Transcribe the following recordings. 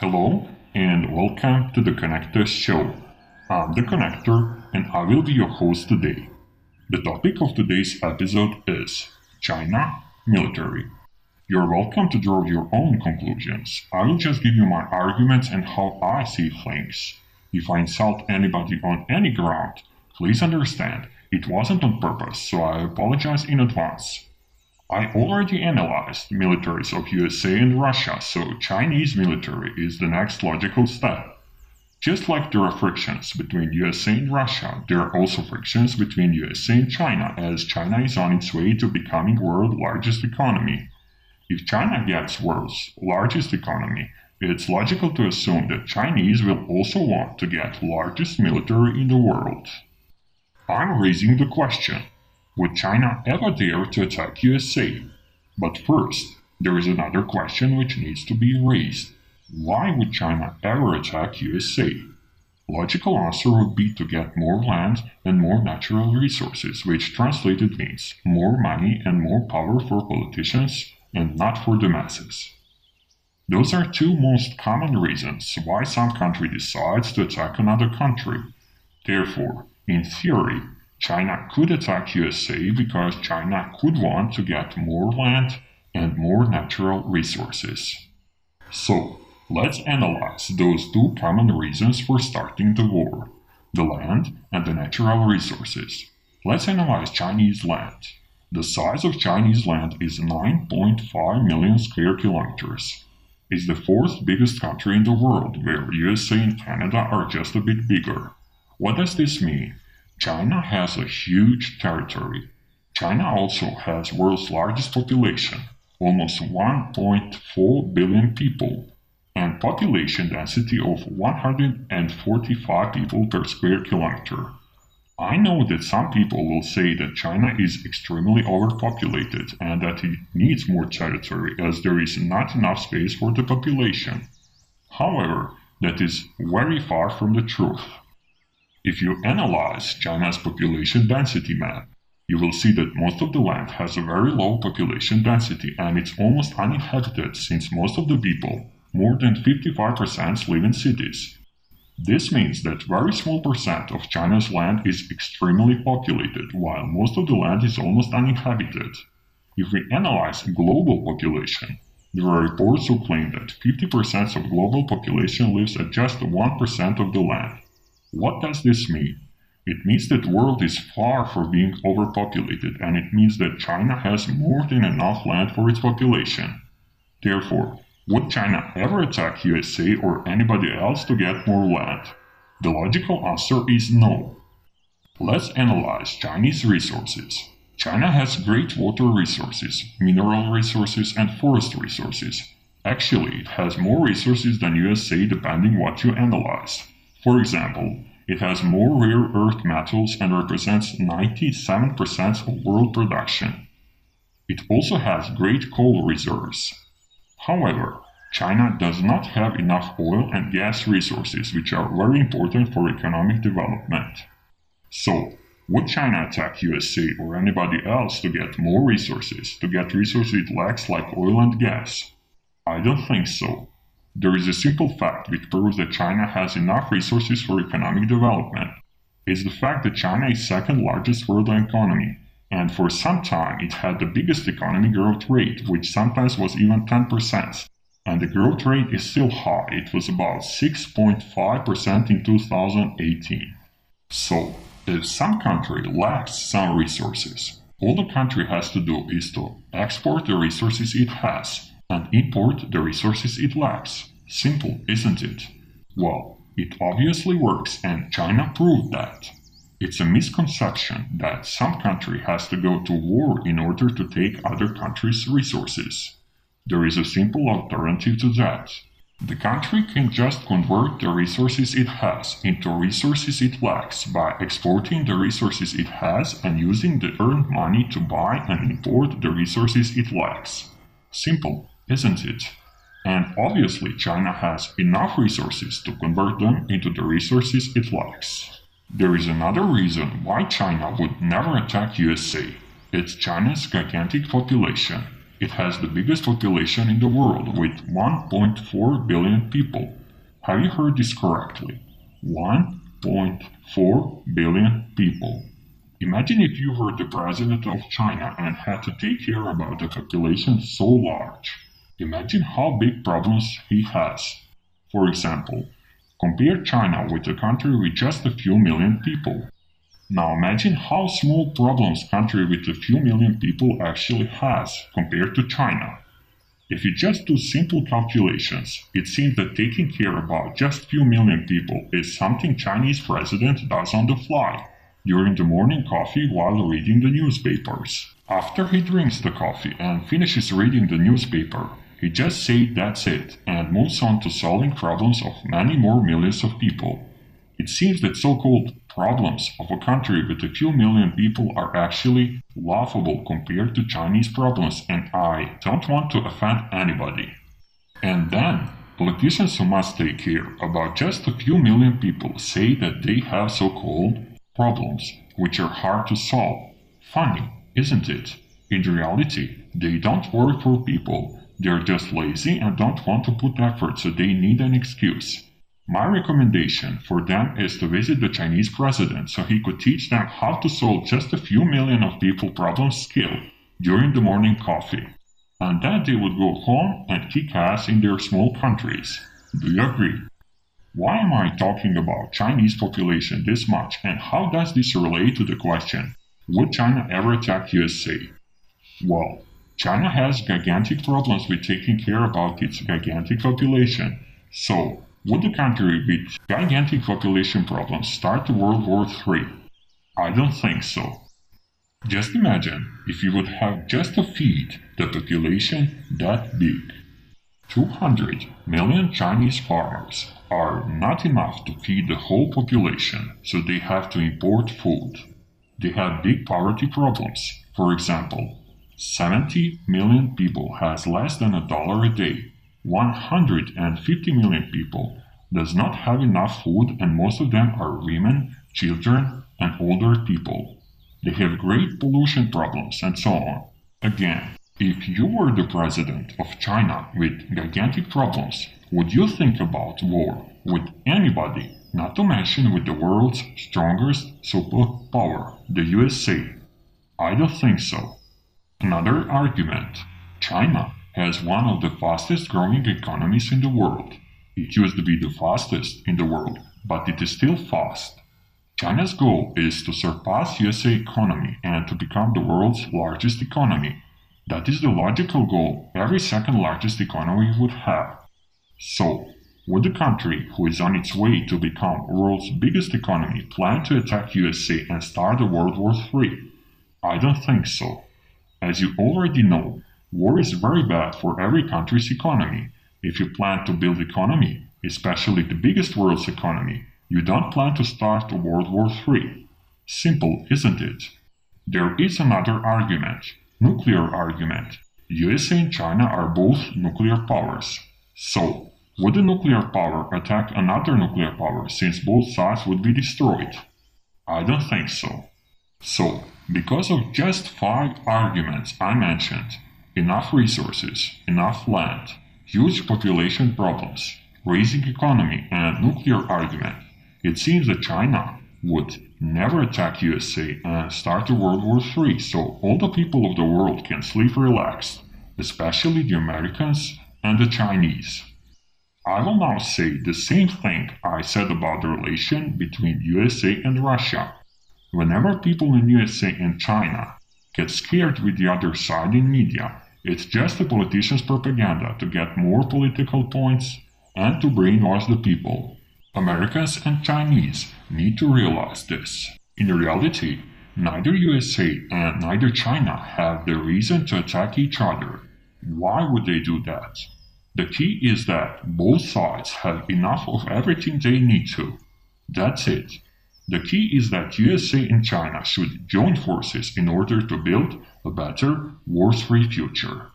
Hello and welcome to the Connector Show. I'm the Connector and I will be your host today. The topic of today's episode is China military. You're welcome to draw your own conclusions. I will just give you my arguments and how I see things. If I insult anybody on any ground, please understand it wasn't on purpose, so I apologize in advance. I already analyzed militaries of USA and Russia, so Chinese military is the next logical step. Just like there are frictions between USA and Russia, there are also frictions between USA and China, as China is on its way to becoming world's largest economy. If China gets world's largest economy, it's logical to assume that Chinese will also want to get largest military in the world. I'm raising the question. Would China ever dare to attack USA? But first, there is another question which needs to be raised. Why would China ever attack USA? Logical answer would be to get more land and more natural resources, which translated means more money and more power for politicians and not for the masses. Those are two most common reasons why some country decides to attack another country. Therefore, in theory, China could attack USA because China could want to get more land and more natural resources. So, let's analyze those two common reasons for starting the war, the land and the natural resources. Let's analyze Chinese land. The size of Chinese land is 9.5 million square kilometers. It's the fourth biggest country in the world, where USA and Canada are just a bit bigger. What does this mean? China has a huge territory. China also has world's largest population, almost 1.4 billion people, and population density of 145 people per square kilometer. I know that some people will say that China is extremely overpopulated and that it needs more territory as there is not enough space for the population. However, that is very far from the truth. If you analyze China's population density map, you will see that most of the land has a very low population density and it's almost uninhabited since most of the people, more than 55%, live in cities. This means that very small percent of China's land is extremely populated, while most of the land is almost uninhabited. If we analyze global population, there are reports who claim that 50% of global population lives at just 1% of the land. What does this mean? It means that the world is far from being overpopulated, and it means that China has more than enough land for its population. Therefore, would China ever attack USA or anybody else to get more land? The logical answer is no. Let's analyze Chinese resources. China has great water resources, mineral resources, and forest resources. Actually, it has more resources than USA depending what you analyze. For example, it has more rare earth metals and represents 97% of world production. It also has great coal reserves. However, China does not have enough oil and gas resources, which are very important for economic development. So, would China attack USA or anybody else to get more resources, to get resources it lacks like oil and gas? I don't think so. There is a simple fact which proves that China has enough resources for economic development. It's the fact that China is second largest world economy, and for some time it had the biggest economic growth rate, which sometimes was even 10%. And the growth rate is still high, it was about 6.5% in 2018. So, if some country lacks some resources, all the country has to do is to export the resources it has and import the resources it lacks. Simple, isn't it? Well, it obviously works, and China proved that. It's a misconception that some country has to go to war in order to take other countries' resources. There is a simple alternative to that. The country can just convert the resources it has into resources it lacks by exporting the resources it has and using the earned money to buy and import the resources it lacks. Simple, isn't it? And obviously China has enough resources to convert them into the resources it lacks. There is another reason why China would never attack USA. It's China's gigantic population. It has the biggest population in the world with 1.4 billion people. Have you heard this correctly? 1.4 billion people. Imagine if you were the president of China and had to take care about a population so large. Imagine how big problems he has. For example, compare China with a country with just a few million people. Now imagine how small problems a country with a few million people actually has compared to China. If you just do simple calculations, it seems that taking care about just few million people is something Chinese president does on the fly, during the morning coffee while reading the newspapers. After he drinks the coffee and finishes reading the newspaper, he just says that's it and moves on to solving problems of many more millions of people. It seems that so-called problems of a country with a few million people are actually laughable compared to Chinese problems, and I don't want to offend anybody. And then, politicians who must take care about just a few million people say that they have so-called problems which are hard to solve. Funny, isn't it? In reality, they don't work for people. They're just lazy and don't want to put effort, so they need an excuse. My recommendation for them is to visit the Chinese president so he could teach them how to solve just a few million of people problem skill during the morning coffee. And then they would go home and kick ass in their small countries. Do you agree? Why am I talking about Chinese population this much, and how does this relate to the question, would China ever attack USA? Well, China has gigantic problems with taking care about its gigantic population. So, would the country with gigantic population problems start World War III? I don't think so. Just imagine if you would have just to feed the population that big. 200 million Chinese farmers are not enough to feed the whole population, so they have to import food. They have big poverty problems. For example, 70 million people has less than $1 a day. 150 million people does not have enough food, and most of them are women, children, and older people. They have great pollution problems and so on. Again, if you were the president of China with gigantic problems, would you think about war with anybody, not to mention with the world's strongest superpower, the USA? I don't think so. Another argument. China has one of the fastest growing economies in the world. It used to be the fastest in the world, but it is still fast. China's goal is to surpass USA economy and to become the world's largest economy. That is the logical goal every second largest economy would have. So, would the country who is on its way to become world's biggest economy plan to attack USA and start a World War III? I don't think so. As you already know, war is very bad for every country's economy. If you plan to build economy, especially the biggest world's economy, you don't plan to start a World War III. Simple, isn't it? There is another argument, nuclear argument. USA and China are both nuclear powers. So, would a nuclear power attack another nuclear power since both sides would be destroyed? I don't think so. So, because of just 5 arguments I mentioned, enough resources, enough land, huge population problems, raising economy, and nuclear argument, it seems that China would never attack USA and start a World War III, so all the people of the world can sleep relaxed, especially the Americans and the Chinese. I will now say the same thing I said about the relation between USA and Russia. Whenever people in USA and China get scared with the other side in media, it's just the politicians' propaganda to get more political points and to brainwash the people. Americans and Chinese need to realize this. In reality, neither USA and neither China have the reason to attack each other. Why would they do that? The key is that both sides have enough of everything they need to. That's it. The key is that USA and China should join forces in order to build a better, war-free future.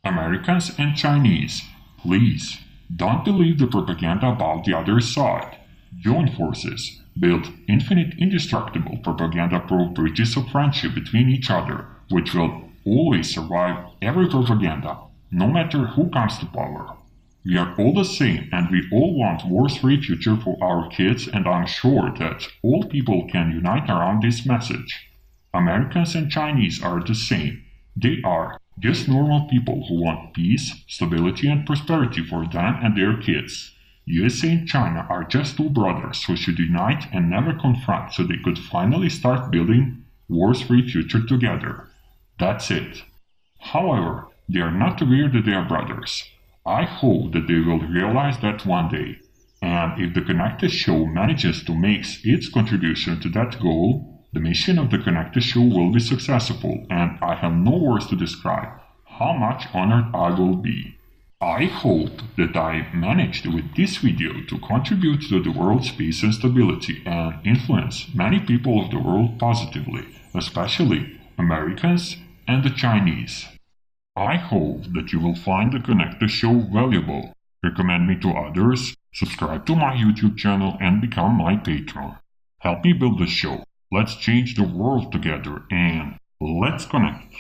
Americans and Chinese, please, don't believe the propaganda about the other side. Join forces, build infinite indestructible propaganda-proof bridges of friendship between each other, which will always survive every propaganda, no matter who comes to power. We are all the same and we all want war-free future for our kids, and I'm sure that all people can unite around this message. Americans and Chinese are the same. They are just normal people who want peace, stability and prosperity for them and their kids. USA and China are just two brothers who should unite and never confront so they could finally start building war-free future together. That's it. However, they are not aware that they are brothers. I hope that they will realize that one day. And if the Connected Show manages to make its contribution to that goal, the mission of the Connected Show will be successful, and I have no words to describe how much honored I will be. I hope that I managed with this video to contribute to the world's peace and stability and influence many people of the world positively, especially Americans and the Chinese. I hope that you will find the Connected Show valuable, recommend me to others, subscribe to my YouTube channel and become my patron. Help me build the show. Let's change the world together and let's connect.